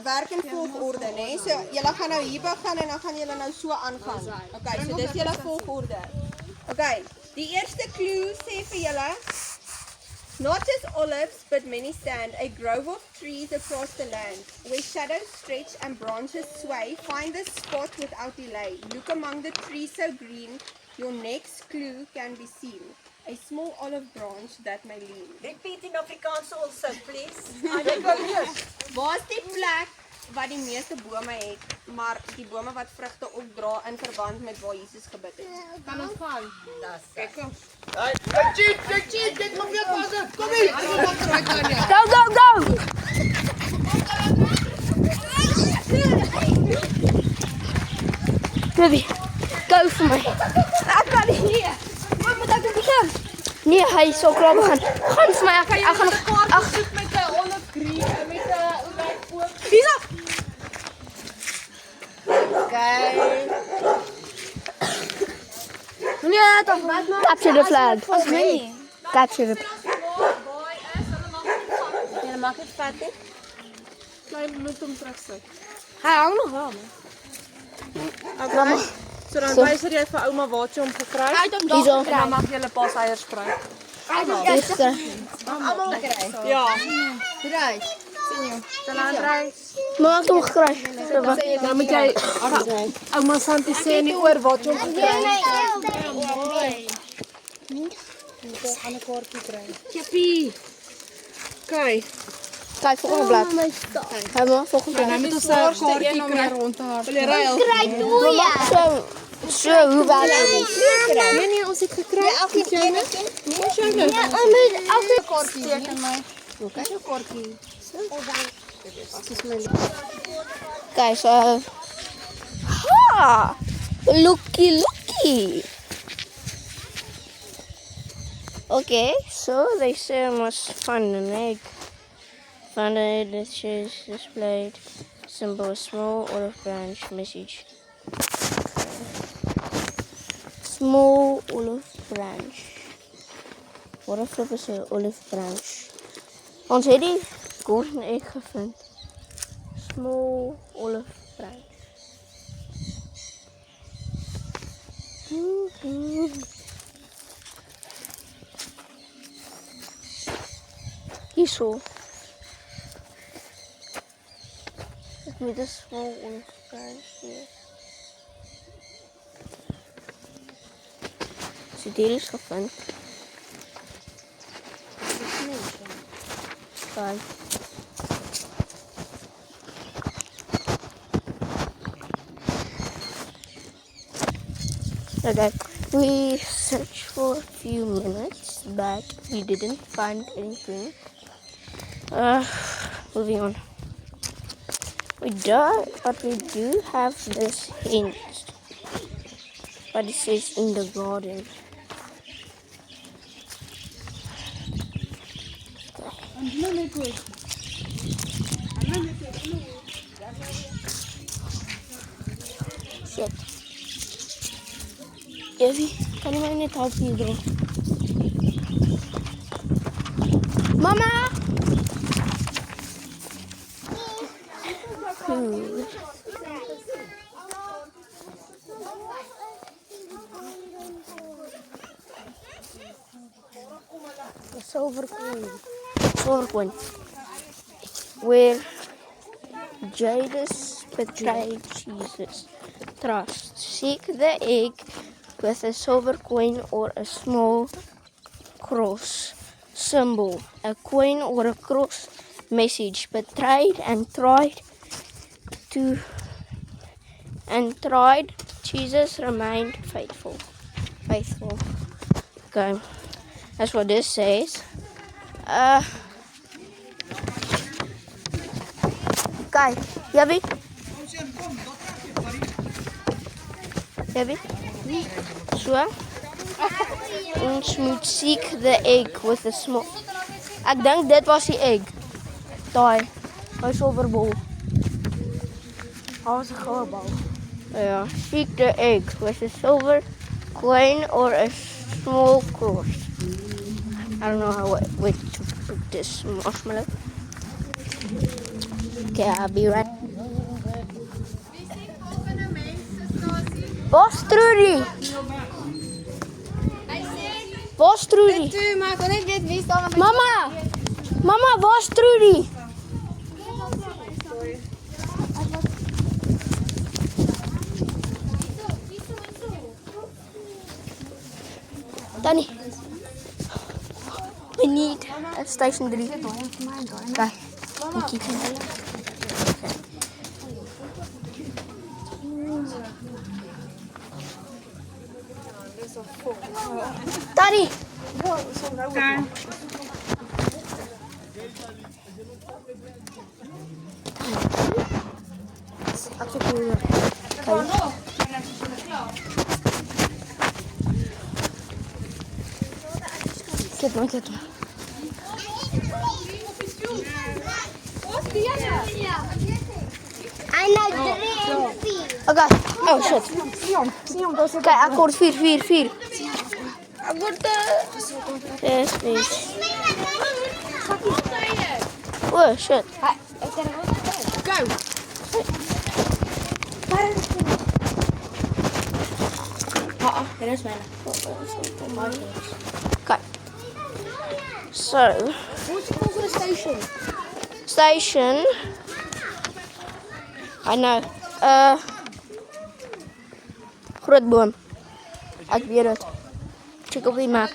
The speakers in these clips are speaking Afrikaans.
werk in volgorde, né? So julle gaan nou hier begin en dan gaan julle nou so aangaan. Okay, so dis julle volgorde. Okay, die eerste clue sê vir julle not just olives, but many stand, a grove of trees across the land, where shadows stretch and branches sway. Find the spot without delay. Look among the trees so green, your next clue can be seen. A small olive branch that may lean. Repeat in Afrikaans also, please. Waar is die plek wat die meeste bome het, maar die bome wat vrugte opdra in verband met waar Jesus gebid het? Kan ons gaan? Kyk kom. Cheat, dit mag weer pas. Kom hier. Go! Baby, go vir my. Ek kan nie. Wat moet ek begin? Nee, hy is al klaar begin. Gaan vir my, ek gaan Kaart soek met 'n olive green en met 'n olyf ook. Lisa. Nee, dan capture the flag. Capture the flag. Jy mag dit vat nie. Jy moet hom terugsit. Hy hang nog wel, man. Okay. So dan wys jy vir ouma waar jy hom gekry het. Hierso. En dan mag jy 'n paar eiers kry. Almal kry. Ja. Right. Dan aanry. Maar ek het hom gekry. Dan moet jy ouma Santi sê nie oor waar jy hom gekry het. Chippy. Okay. Kijk, volgende blad. Hij mag volgende blad. Dan moet ons 'n kaartjie kry rond te haar. Wil jy ry? Zo, hoe waar is het? Nee, ons het gekry. Elke een. Ons jou nou. Elke Kortjie teken my. Kyk jou kaartjie. Kijk, zo. Ha! Looky. Okay, so they say I must find an egg. Find an egg that shows displayed. Symbol, small olive branch message. Small olive branch. What a flip is an olive branch. Ons het die golden egg gevind. Small olive branch. Hierso. Ek moet 'n small olive branch hier. So dit is gevind. Kijk. Okay, we searched for a few minutes, but we didn't find anything. Moving on. But we do have this hint. But it says in the garden. Shit. Evie, kan je mij net helpen hier bro? Mama! The silver coin. Where Judas betrayed Jesus. Trust. Seek the egg with a silver coin or a small cross symbol. A coin or a cross message. Betrayed and tried. Jesus remained faithful. Okay. That's what this says. Kijk, Javi? So? Ons moet seek the egg with a small... Ek dink dit was die egg. Daai silverbol. Daar was 'n goue bal. Yeah, seek the egg with a silver coin or a small cross. I don't know how to put this marshmallow. Okay, I'll be right. Waar's Trudy? Waar's Trudy? Maar ik wil net weten wie staan op Mama! Mama, waar's Trudy? Danny. We need a station 3. Okay. Thank you. Danny. Get one. I know 3 and 4. Okay. Oh shit. Okay, ek word 4. Ek word 6. Oh shit. Go. Dit is myne. Okay. So, What's the volgende station? station. I know. Groot boom. Ek weet dit. Check op die map.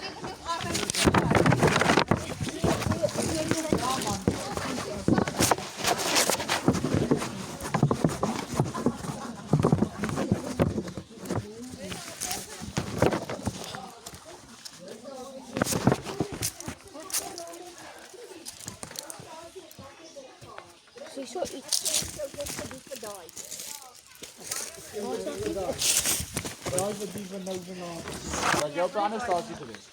Was jy op 'n ander stasie gewees?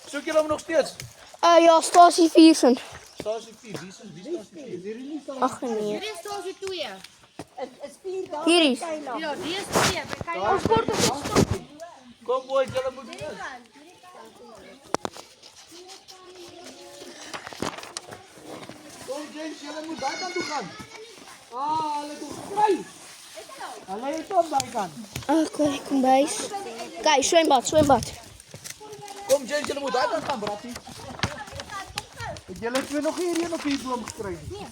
Soek julle hom nog steeds? Ja, stasie 4 sin. Stasie 4, wie is stasie 4? Ag nee. Dis stasie 2. Hier is. Ja, dis 2. Kyk, Kom boy, julle moet wees. Kom James, julle moet daai kant toe gaan. Hulle het hom gekry. Hulle het hom daai kant. Okay, kombuis. Kyk, swembad. Kom James, julle moet daai kant gaan, brattie. Het julle twee nog hierheen op die boom gekry nie?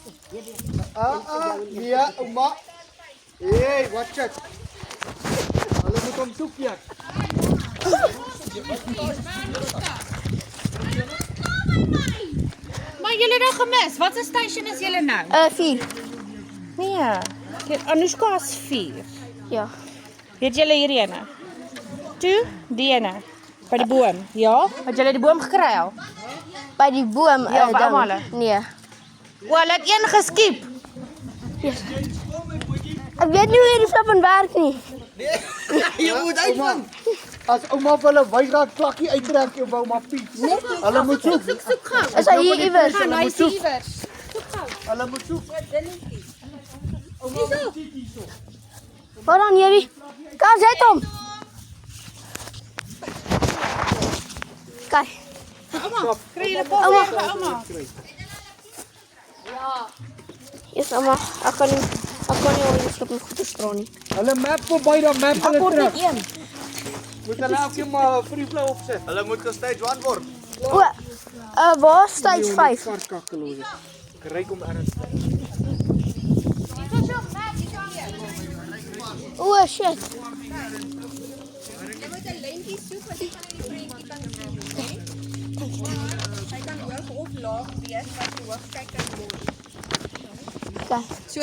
Nee, ouma. Hey, watch it. Hulle moet hom soek hier. Maar julle nou gemis. Wat 'n station is julle nou? 4. Nee. Anushka is 4. Ja. Weet julle hierdie ene? Toe, die ene. By die boom. Ja? Het julle die boom gekry al? By die boom. Ja, by dan- almal. Nee. O, hulle het een geskiep. Ek weet nie hoe hierdie flippin werk nie. Jy moet uitvang. As ouma vir hulle weier klakkie uittrek jou ouma Piet. Hulle moet soek. Is hy hier iewers? Hulle moet soek. Hulle moet soek. Waar dan hierdie? Kom, zet hom. Kyk. Kry julle pas Ouma. vir ouma. Yes, ouma. Ek kan nie al die flippin goeie stra nie. Hulle map verby dan map Ek hulle word terug. net 1. Moet hulle elke maar free flow opset. Hulle moet gestage 1 word. O, waar is stage 5? Varkakkeloos. Ryk om ernstig. O, shit. Jy moet 'n lentjie soek wat jy van in die prentjie kan sien, hè? Hy kan hoog of laag wees wat jy hoog kyk kan word. Kyk. So,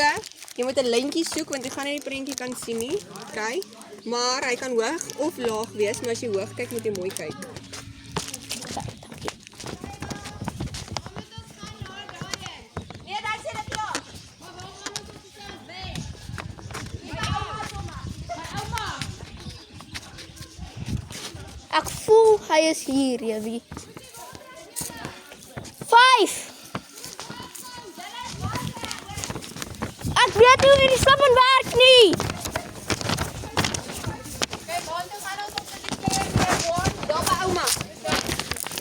jy moet 'n lentjie soek want jy gaan nie die prentjie kan sien nie. Okay? Maar hy kan hoog of laag wees, maar as jy hoog kyk moet jy mooi kyk. Ek voel hy is hier, Jewie. 5. Ek weet nie hoe die flippin werk nie. Daar by ouma.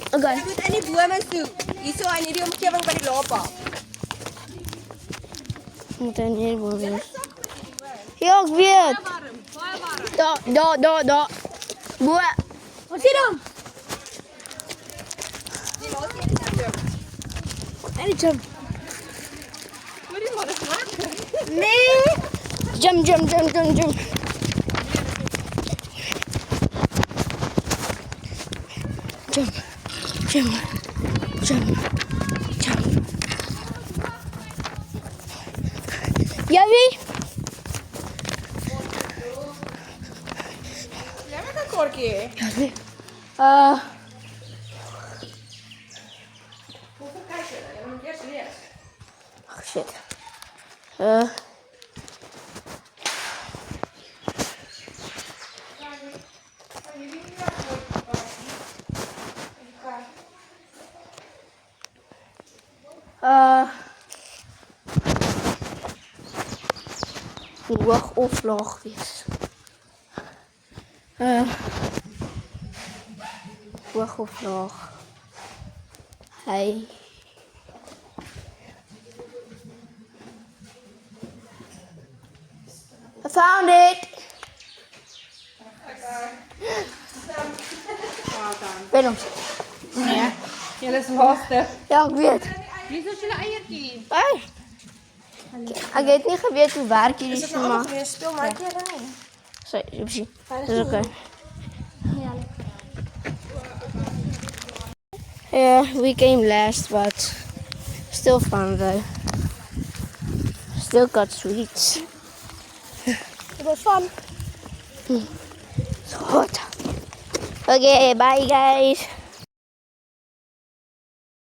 Okay. Jy moet in die bome soek. Hierso in hierdie omgewing by die lapa. Moet hy nie boven. Ja, ek weet. Daar. Bo. Wat sê dan? Die laaste een is nou jump. En die jump. Hoorie maar, dis lekker. Nee. Jump. Jump. Jawie? Jy moet 'n kaartjie hê. Jawie. Hoeveel kyk jy? Jy moet eers lees. Ag shit. Hoog of laag wees. Hoog of laag. Hy. I found it. Ben ons. Nee. Julle is laaste. Ja, ek weet. Wie is julle eiertjie? Hey. Ek het nie geweet hoe werk hierdie Dis nou maar. almal speel my keer dan nie. Sorry, oepsie. Dis okay. Yeah, we came last, but still fun though. Still got sweets. It was fun. It's hot. Okay, bye guys.